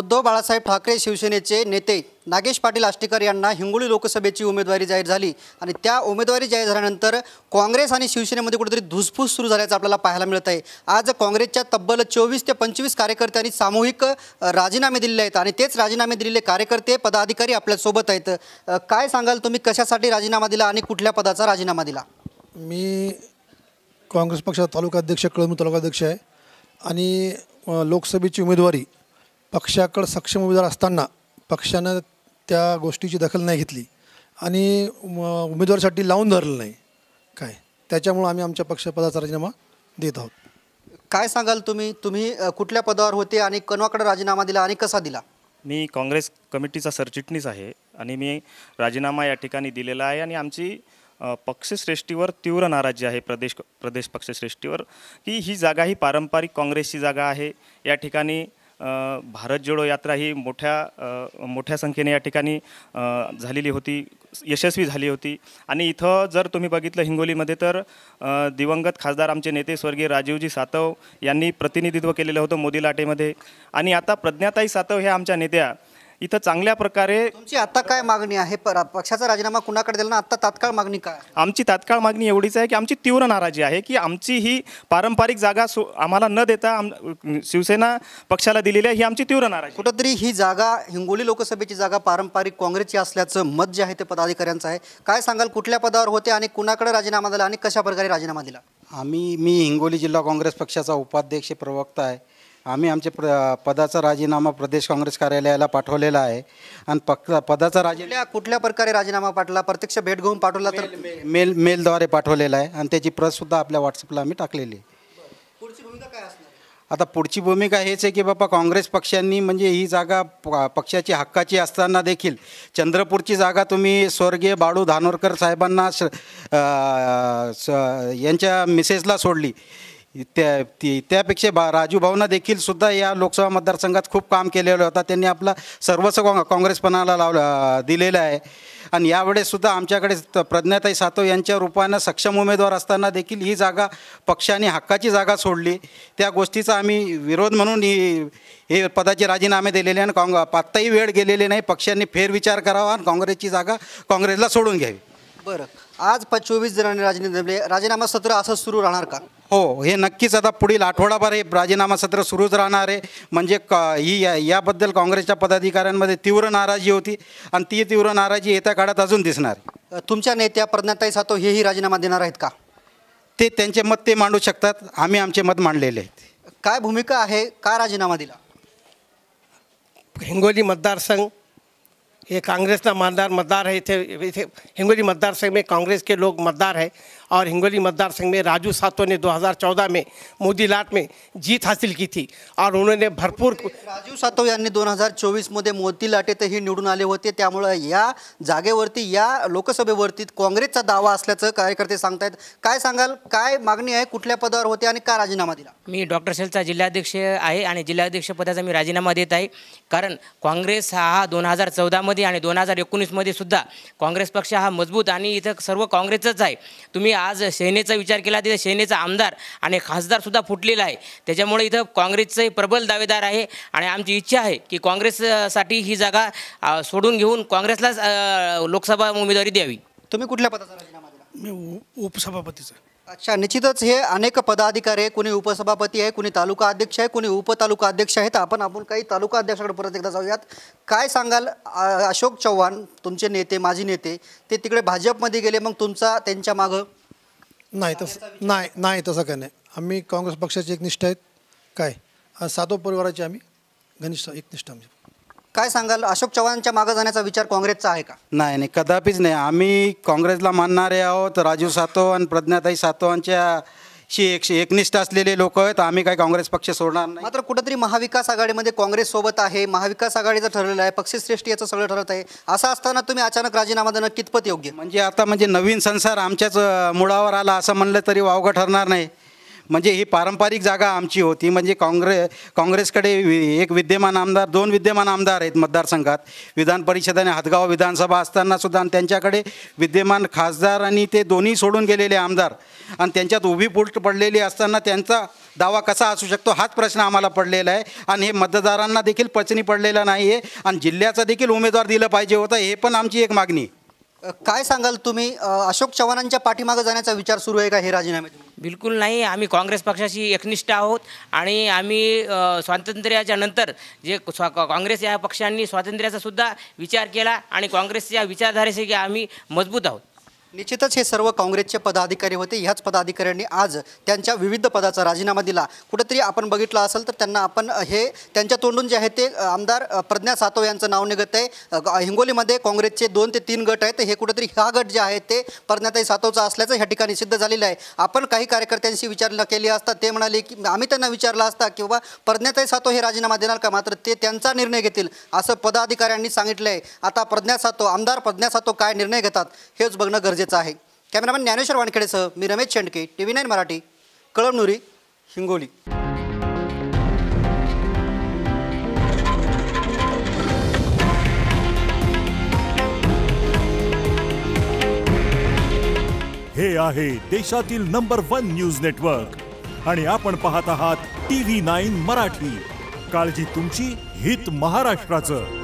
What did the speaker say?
उद्धव बाळासाहेब ठाकरे शिवसेनेचे नेते नागेश पाटील आष्टीकर यांना हिंगोली लोकसभेची उमेदवारी जाहीर झाली आणि त्या उमेदवारी जाहीर झाल्यानंतर काँग्रेस आणि शिवसेनेमध्ये कुठेतरी धुसफूस सुरू झाल्याचं आपल्याला पाहायला मिळत आहे। आज काँग्रेसच्या तब्बल 24 ते 25 कार्यकर्त्यांनी सामूहिक राजीनामे दिलेले आहेत आणि तेच राजीनामे दिलेले कार्यकर्ते पदाधिकारी आपल्यासोबत आहेत। काय सांगाल तुम्ही, कशासाठी राजीनामा दिला आणि कुठल्या पदाचा राजीनामा दिला? मी काँग्रेस पक्षाचा तालुकाध्यक्ष कळमूर तालुकाध्यक्ष आहे आणि लोकसभेची उमेदवारी पक्षाकडे सक्षम उमेदवार असताना पक्षानं त्या गोष्टीची दखल नाही घेतली आणि उमेदवारीसाठी लावून धरलं नाही काय, त्याच्यामुळे आम्ही आमच्या पक्षपदाचा राजीनामा देत आहोत। काय सांगाल तुम्ही कुठल्या पदावर होते आणि कोणाकडे राजीनामा दिला आणि कसा दिला? मी काँग्रेस कमिटीचा सरचिटणीस आहे आणि मी राजीनामा या ठिकाणी दिलेला आहे आणि आमची पक्षश्रेष्ठीवर तीव्र नाराजी आहे, प्रदेश पक्षश्रेष्ठीवर, की ही जागा ही पारंपरिक काँग्रेसची जागा आहे। या ठिकाणी भारत जोडो यात्रा ही मोठ्या संख्येने या ठिकाणी झालेली होती, यशस्वी झाली होती आणि इथं जर तुम्ही बघितलं हिंगोलीमध्ये तर दिवंगत खासदार आमचे नेते स्वर्गीय राजीवजी सातव यांनी प्रतिनिधित्व केलेलं होतं मोदी लाटेमध्ये आणि आता प्रज्ञाताई सातव ह्या आमच्या नेत्या इथं चांगल्या प्रकारे। तुमची आता काय मागणी आहे? पक्षाचा राजीनामा कुणाकडे दिला ना आता तात्काळ मागणी काय? आमची तात्काळ मागणी एवढीच आहे की आमची तीव्र नाराजी आहे की आमची ही पारंपरिक जागा आम्हाला न देता शिवसेना पक्षाला दिलेली आहे, ही आमची तीव्र नाराजी। कुठंतरी ही जागा हिंगोली लोकसभेची जागा पारंपरिक काँग्रेसची असल्याचं मत जे आहे ते पदाधिकाऱ्यांचं आहे। काय सांगाल, कुठल्या पदावर होते आणि कुणाकडे राजीनामा दिला आणि कशा प्रकारे राजीनामा दिला? मी हिंगोली जिल्हा काँग्रेस पक्षाचा उपाध्यक्ष प्रवक्ता आहे। आम्ही आमचे पदाचा राजीनामा प्रदेश काँग्रेस कार्यालयाला पाठवलेला आहे आणि पदाचा कुठल्या प्रकारे राजीनामा पाठवला? प्रत्यक्ष भेट घेऊन पाठवला तर मेलद्वारे पाठवलेला आहे आणि त्याची प्रतसुद्धा आपल्या व्हॉट्सअपला आम्ही टाकलेली आहे। पुढची भूमिका काय असणार? आता पुढची भूमिका हेच आहे की बाबा काँग्रेस पक्षांनी म्हणजे ही जागा पक्षाची हक्काची असताना देखील चंद्रपूरची जागा तुम्ही स्वर्गीय बाळू धानोरकर साहेबांना यांच्या मिसेसला सोडली, त्यापेक्षा राजू भाऊंना देखील सुद्धा या लोकसभा मतदारसंघात खूप काम केलेलं होतं। त्यांनी आपला सर्वस्व काँग्रेसपणाला दिलेलं आहे आणि यावेळेससुद्धा आमच्याकडे प्रज्ञाताई सातव यांच्या रूपानं सक्षम उमेदवार असताना देखील ही जागा पक्षाने हक्काची जागा सोडली। त्या गोष्टीचा आम्ही विरोध म्हणून हे पदाचे राजीनामे दिलेले आणि आत्ताही वेळ गेलेली नाही, पक्षांनी फेरविचार करावा आणि काँग्रेसची जागा काँग्रेसला सोडून घ्यावी। बरं, आज 24 जणांनी राजीनामे दिले, राजीनामा सत्र असं सुरू राहणार का? हो, हे नक्कीच आता पुढील आठवडाभर हे राजीनामा सत्र सुरूच राहणार आहे। म्हणजे याबद्दल काँग्रेसच्या पदाधिकाऱ्यांमध्ये तीव्र नाराजी होती आणि ती तीव्र नाराजी येत्या काळात अजून दिसणार। तुमच्या नेत्या प्रज्ञाताई सातव हेही राजीनामा देणार आहेत का? ते त्यांचे मत ते मांडू शकतात, आम्ही आमचे मत मांडलेले आहेत। काय भूमिका आहे, का राजीनामा दिला? हिंगोली मतदारसंघ ये कांग्रेस का मतदार है। इथे हिंगोली मतदार संघ में कांग्रेस के लोग मतदार हैं और हिंगोली मतदार संघ में राजू सातव ने 2014 में मोदी लाट में जीत हासिल की थी और उन्होंने भरपूर। राजू सातव यांनी 2024 मध्ये मोदी लाटेतही निवडून आले होते, त्यामुळे या जागेवरती या लोकसभेवरती काँग्रेसचा दावा असल्याचं कार्यकर्ते सांगतायत। काय सांगाल, काय मागणी आहे, कुठल्या पदावर होते आणि का राजीनामा दिला? मी डॉक्टर सेलचा जिल्हाध्यक्ष आहे आणि जिल्हाध्यक्ष पदाचा मी राजीनामा देत आहे, कारण काँग्रेस हा 2014 मध्ये आणि 2019 मध्ये सुद्धा काँग्रेस पक्ष हा मजबूत आणि इथं सर्व काँग्रेसच आहे। तुम्ही आज सेनेचा विचार केला तर सेनेचा आमदार आणि खासदार सुद्धा फुटलेला आहे, त्याच्यामुळे इथं काँग्रेसचे प्रबल दावेदार आहे आणि आमची इच्छा आहे की काँग्रेससाठी ही जागा सोडून घेऊन काँग्रेसलाच लोकसभा उमेदवारी द्यावी। तुम्ही कुठल्या पदाचा राजीनामा दिला? मी उपसभापतीचा। अच्छा, निश्चितच हे अनेक पदाधिकारी आहे, कोणी उपसभापती आहे, कोणी तालुका अध्यक्ष आहे, कोणी उपतालुका अध्यक्ष आहेत। आपण काही तालुका अध्यक्षाकडे परत एकदा जाऊयात। काय सांगाल, अशोक चव्हाण तुमचे नेते, माजी नेते, ते तिकडे भाजपमध्ये गेले, मग तुमचा त्यांच्या मागं? नाही तसं काय नाही, आम्ही काँग्रेस पक्षाचे एकनिष्ठ आहेत। काय सातव परिवाराचे आम्ही घनिष्ठ एकनिष्ठ आमचे। काय सांगाल, अशोक चव्हाणांच्या मागे जाण्याचा विचार काँग्रेसचा आहे का? नाही, कदापिच नाही। आम्ही काँग्रेसला मानणारे आहोत, राजू सातव आणि प्रज्ञाताई सातवांच्याशी एकनिष्ठ असलेले लोक आहेत, आम्ही काय काँग्रेस पक्ष सोडणार नाही। मात्र कुठेतरी महाविकास आघाडीमध्ये काँग्रेस सोबत आहे, महाविकास आघाडीचं ठरलेलं आहे, पक्षश्रेष्ठी याचं सगळं ठरत आहे, असं असताना तुम्ही अचानक राजीनामा देणं कितपत योग्य? म्हणजे आता नवीन संसार आमच्याच मुळावर आला असं म्हणलं तरी वावगं ठरणार नाही। म्हणजे ही पारंपरिक जागा आमची होती. म्हणजे काँग्रेसकडे एक विद्यमान आमदार, 2 विद्यमान आमदार आहेत मतदारसंघात. विधान परिषद आणि हातगाव विधानसभा असतानासुद्धा, आणि त्यांच्याकडे विद्यमान खासदार आणि ते दोन्ही सोडून गेलेले आमदार, आणि त्यांच्यात उभी पोस्ट पडलेली असताना त्यांचा दावा कसा असू शकतो हाच प्रश्न आम्हाला पडलेला आहे. आणि हे मतदारांना देखील पचनी पडलेला नाही आहे. आणि जिल्ह्याचा देखील उमेदवार दिलं पाहिजे होतं, हे पण आमची एक मागणी. काय सांगाल तुम्ही, अशोक चव्हाणांच्या पाठीमागे जाण्याचा विचार सुरू आहे का हे राजीनामे? बिलकुल नाही. आम्ही काँग्रेस पक्षाशी एकनिष्ठ आहोत आणि आम्ही स्वातंत्र्याच्या नंतर जे काँग्रेस या पक्षांनी स्वातंत्र्याचा सुद्धा विचार केला आणि काँग्रेसच्या विचारधारेसाठी आम्ही मजबूत आहोत. निश्चितच हे सर्व काँग्रेसचे पदाधिकारी होते. ह्याच पदाधिकाऱ्यांनी आज त्यांच्या विविध पदाचा राजीनामा दिला. कुठेतरी आपण बघितलं असेल तर त्यांना आपण हे त्यांच्या तोंडून जे आहे ते आमदार प्रज्ञा सातव यांचं नाव निघत आहे. हिंगोलीमध्ये काँग्रेसचे 2 ते 3 गट आहेत. हे कुठेतरी हा गट जे आहे ते प्रज्ञाताई सातवचा असल्याचं ह्या ठिकाणी सिद्ध झालेलं आहे. आपण काही कार्यकर्त्यांशी विचारणा केली असता ते म्हणाले की आम्ही त्यांना विचारलं असता की बाबा प्रज्ञाताई सातव हे राजीनामा देणार का, मात्र ते त्यांचा निर्णय घेतील असं पदाधिकाऱ्यांनी सांगितलं आहे. आता प्रज्ञा सातव, आमदार प्रज्ञा सातव काय निर्णय घेतात हेच बघणं गरजेचं आहे. कॅमेरामॅन ज्ञानेश्वर वानखेडेसह मी रमेश शेंडके, TV9 मराठी, कळमनुरी, हिंगोली. हे आहे देशातील नंबर 1 न्यूज नेटवर्क आणि आपण पाहत आहात TV9 मराठी. काळजी तुमची, हित महाराष्ट्राचं.